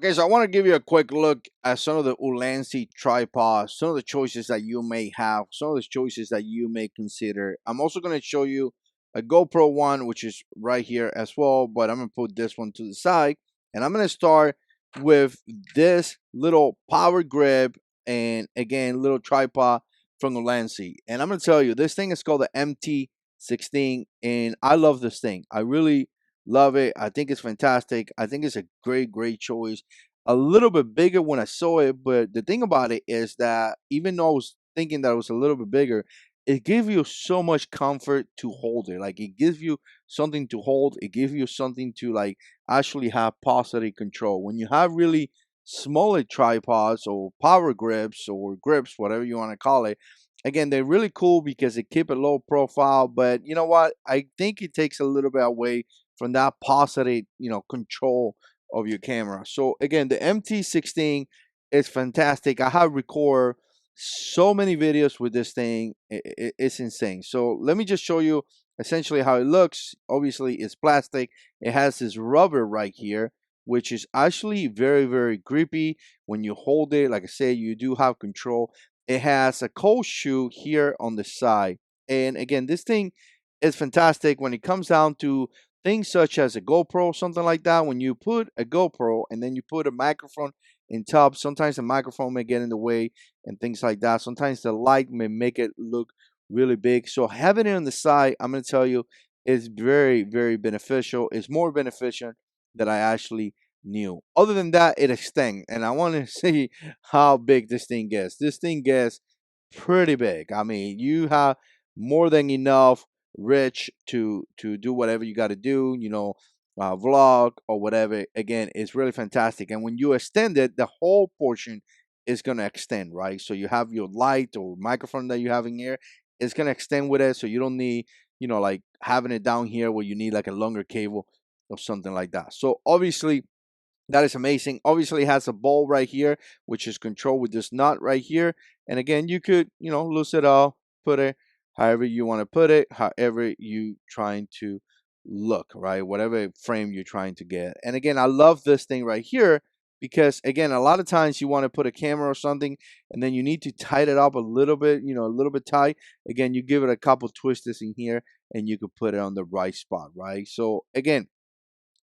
Okay, so I want to give you a quick look at some of the Ulanzi tripods, some of the choices that you may have, some of the choices that you may consider. I'm also going to show you a GoPro one, which is right here as well, but I'm going to put this one to the side. And I'm going to start with this little power grip and, again, little tripod from Ulanzi. And I'm going to tell you, this thing is called the MT16, and I love this thing. I really love it. I think it's fantastic. I think it's a great choice. A little bit bigger when I saw it, but the thing about it is that even though I was thinking that it was a little bit bigger, it gives you so much comfort to hold it. Like, it gives you something to hold. It gives you something to like actually have positive control. When you have really smaller tripods or power grips or grips, whatever you want to call it, again, they're really cool because they keep a low profile. But you know what? I think it takes a little bit away from that positive, control of your camera. So again, the MT16 is fantastic. I have recorded so many videos with this thing. It's insane. So let me just show you essentially how it looks. Obviously, it's plastic. It has this rubber right here, which is actually very grippy when you hold it. Like I said, you do have control. It has a cold shoe here on the side. And again, this thing is fantastic when it comes down to things such as a GoPro, something like that. When you put a GoPro and then you put a microphone in top, sometimes the microphone may get in the way and things like that. Sometimes the light may make it look really big. So having it on the side, I'm going to tell you, is very beneficial. It's more beneficial than I actually knew. Other than that, it extends. And I want to see how big this thing gets. This thing gets pretty big. I mean, you have more than enough reach to do whatever you got to do, vlog or whatever. Again, it's really fantastic. And when you extend it, the whole portion is going to extend, right? So you have your light or microphone that you have in here, it's going to extend with it. So you don't need, like having it down here where you need like a longer cable or something like that. So obviously, that is amazing. Obviously, it has a ball right here, which is controlled with this nut right here. And again, you could, loose it off, put it however you want to put it, however you trying to look, right? Whatever frame you're trying to get. And again, I love this thing right here because, again, a lot of times you want to put a camera or something and then you need to tighten it up a little bit, a little bit tight. Again, you give it a couple twists in here and you could put it on the right spot, right? So again,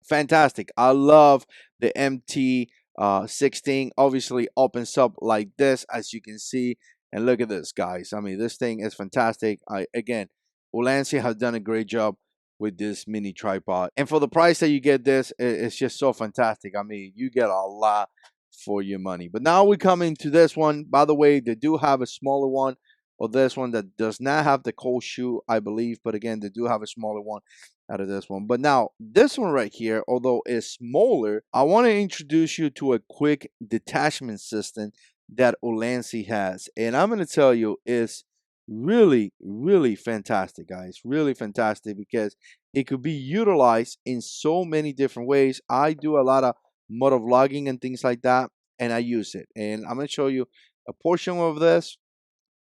fantastic. I love the MT16. Obviously opens up like this, as you can see. And look at this, guys. I mean, this thing is fantastic. Again, Ulanzi has done a great job with this mini tripod. And for the price that you get this, it's just so fantastic. I mean, you get a lot for your money. But now we come into this one. By the way, they do have a smaller one, or this one that does not have the cold shoe, I believe. But again, they do have a smaller one out of this one. But now this one right here, although it's smaller, I want to introduce you to a quick detachment system that Ulanzi has. And I'm going to tell you, it's really fantastic, guys. Really fantastic because it could be utilized in so many different ways. I do a lot of motor vlogging and things like that, and I use it. And I'm going to show you a portion of this.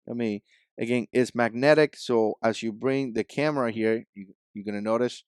I mean, again, it's magnetic. So as you bring the camera here, you're going to notice,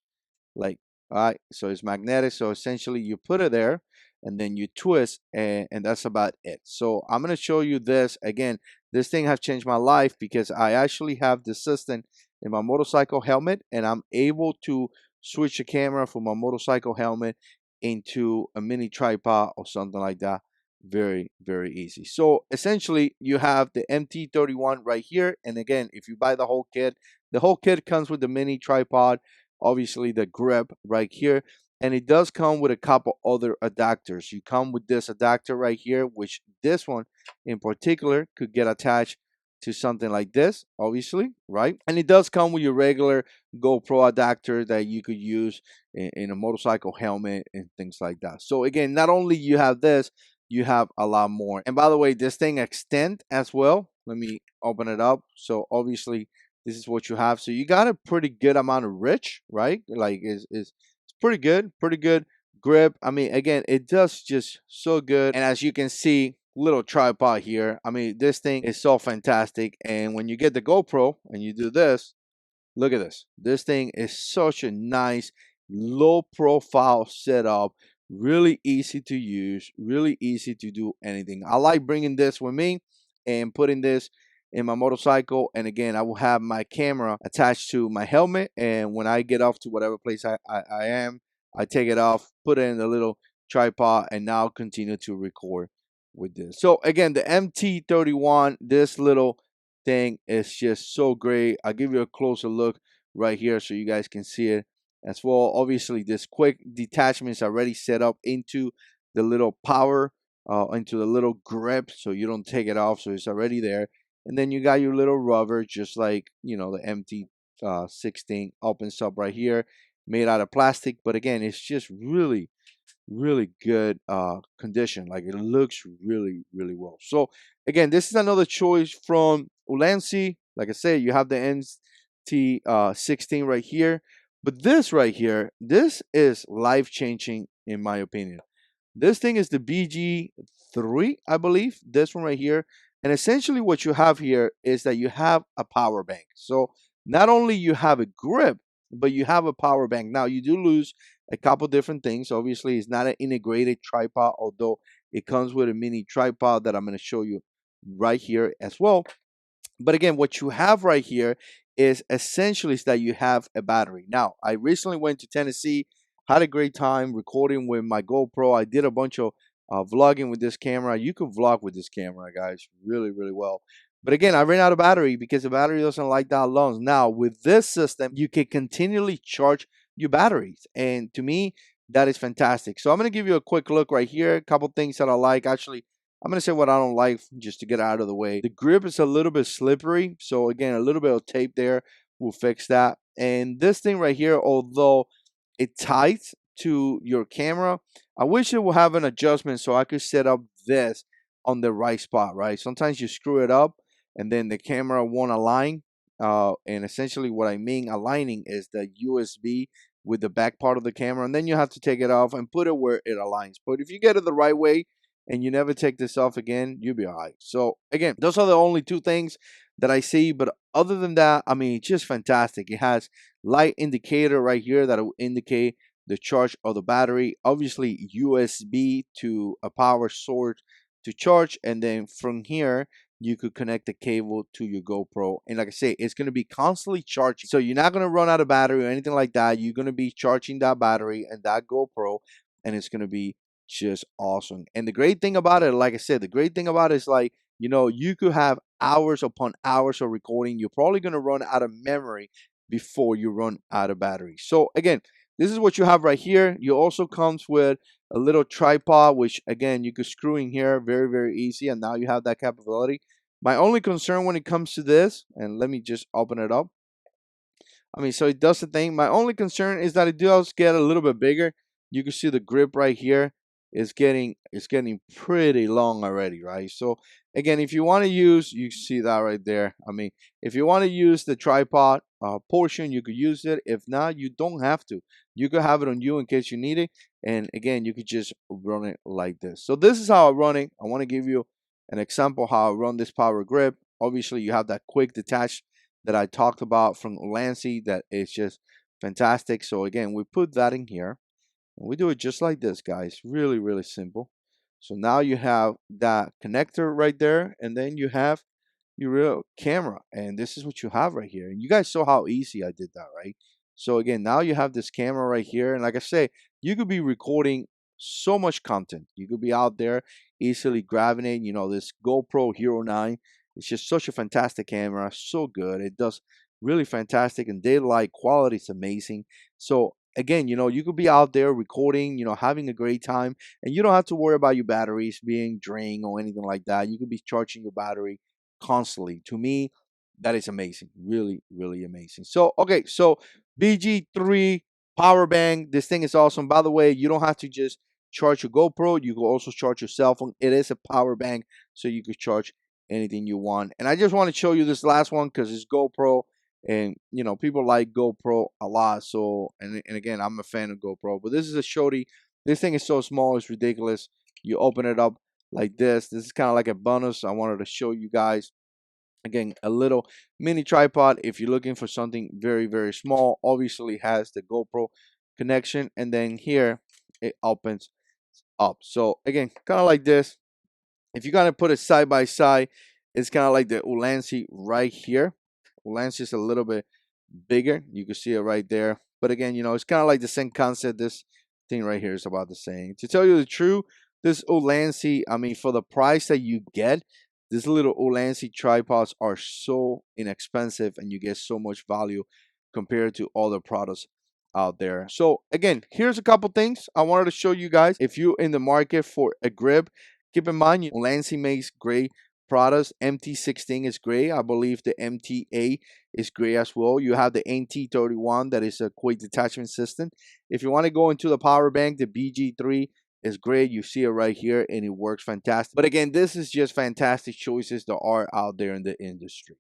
like, all right, so it's magnetic. So essentially you put it there and then you twist, and that's about it. So I'm going to show you this. Again, this thing has changed my life because I actually have the system in my motorcycle helmet, and I'm able to switch the camera from my motorcycle helmet into a mini tripod or something like that. Very easy. So essentially you have the MT31 right here, and again, if you buy the whole kit comes with the mini tripod, obviously the grip right here, and it does come with a couple other adapters. You come with this adapter right here, which this one in particular could get attached to something like this, obviously, right? And it does come with your regular GoPro adapter that you could use in a motorcycle helmet and things like that. So again, not only you have this, you have a lot more. And by the way, this thing extend as well. Let me open it up. So obviously this is what you have. So you got a pretty good amount of reach, right? Like it's pretty good grip. I mean, again, it does just so good. And as you can see, little tripod here. I mean, this thing is so fantastic. And when you get the GoPro and you do this, look at this. This thing is such a nice low profile setup, Really easy to use, really easy to do anything. I like bringing this with me and putting this in my motorcycle. And again, I will have my camera attached to my helmet. And when I get off to whatever place I am, I take it off, put it in the little tripod, and now continue to record with this. So again, the MT31, this little thing is just so great. I'll give you a closer look right here so you guys can see it as well. Obviously, this quick detachment is already set up into the little power, into the little grip, so you don't take it off. So it's already there. And then you got your little rubber, just like the MT16 opens up right here, made out of plastic. But again, it's just really good condition. Like, it looks really well. So again, this is another choice from Ulanzi. Like I said, you have the NT16 right here, but this right here, this is life changing in my opinion. This thing is the Bg3, I believe, this one right here. And essentially what you have here is that you have a power bank. So not only you have a grip, but you have a power bank. Now you do lose a couple different things. Obviously, it's not an integrated tripod, although it comes with a mini tripod that I'm going to show you right here as well. But again, what you have right here is essentially is that you have a battery. Now, I recently went to Tennessee, had a great time recording with my GoPro. I did a bunch of vlogging with this camera. You can vlog with this camera, guys, really well. But again, I ran out of battery because the battery doesn't like that long. Now, with this system, you can continually charge your batteries. And to me, that is fantastic. So I'm going to give you a quick look right here. A couple things that I like. Actually, I'm going to say what I don't like just to get out of the way. The grip is a little bit slippery. So again, a little bit of tape there will fix that. And this thing right here, although it ties to your camera, I wish it would have an adjustment so I could set up this on the right spot, right? Sometimes you screw it up and then the camera won't align. And essentially what I mean aligning is the USB with the back part of the camera. And then you have to take it off and put it where it aligns. But if you get it the right way, and you never take this off again, you'll be all right. So again, those are the only two things that I see. But other than that, I mean, it's just fantastic. It has light indicator right here that will indicate the charge of the battery. Obviously, USB to a power source to charge. And then from here, you could connect the cable to your GoPro. And like I say, it's going to be constantly charging. So you're not going to run out of battery or anything like that. You're going to be charging that battery and that GoPro, and it's going to be just awesome. And the great thing about it, like I said, the great thing about it is, like, you could have hours upon hours of recording. You're probably going to run out of memory before you run out of battery. So again, this is what you have right here. You also comes with a little tripod, which again, you could screw in here very easy. And now you have that capability. My only concern when it comes to this, and let me just open it up. I mean, so it does the thing. My only concern is that it does get a little bit bigger. You can see the grip right here is getting pretty long already, right? So again, if you want to use, you see that right there. I mean, if you want to use the tripod portion, you could use it. If not, you don't have to. You could have it on you in case you need it. And again, you could just run it like this. So this is how I run it. I want to give you an example how I run this power grip. Obviously, you have that quick detach that I talked about from Ulanzi that is just fantastic. So again, we put that in here and we do it just like this, guys. Really simple. So now you have that connector right there, and then you have your real camera, and this is what you have right here. And you guys saw how easy I did that, right? So again, now you have this camera right here, and like I say, you could be recording so much content. You could be out there easily grabbing it. This GoPro Hero 9, it's just such a fantastic camera, so good. It does really fantastic, and daylight quality is amazing. So again, you could be out there recording, having a great time, and you don't have to worry about your batteries being drained or anything like that. You could be charging your battery constantly. To me, that is amazing. Really amazing. So okay, so Bg3 Powerbang, this thing is awesome. By the way, you don't have to just charge your GoPro, you can also charge your cell phone. It is a power bank, so you could charge anything you want. And I just want to show you this last one because it's GoPro, and people like GoPro a lot. So and again, I'm a fan of GoPro, but this is a shorty. This thing is so small, it's ridiculous. You open it up like this. This is kind of like a bonus I wanted to show you guys. Again, a little mini tripod if you're looking for something very small. Obviously has the GoPro connection, and then here it opens up. So again, kind of like this. If you're gonna put it side by side, it's kind of like the Ulanzi right here. Ulanzi is a little bit bigger. You can see it right there. But again, it's kind of like the same concept. This thing right here is about the same. To tell you the truth, this Ulanzi, I mean, for the price that you get, these little Ulanzi tripods are so inexpensive and you get so much value compared to other products out there. So again, here's a couple things I wanted to show you guys. If you're in the market for a grip, keep in mind, Ulanzi makes great products. MT16 is great. I believe the MTA is great as well. You have the NT31 that is a quick detachment system. If you want to go into the power bank, the Bg3 is great. You see it right here and it works fantastic. But again, this is just fantastic choices that are out there in the industry.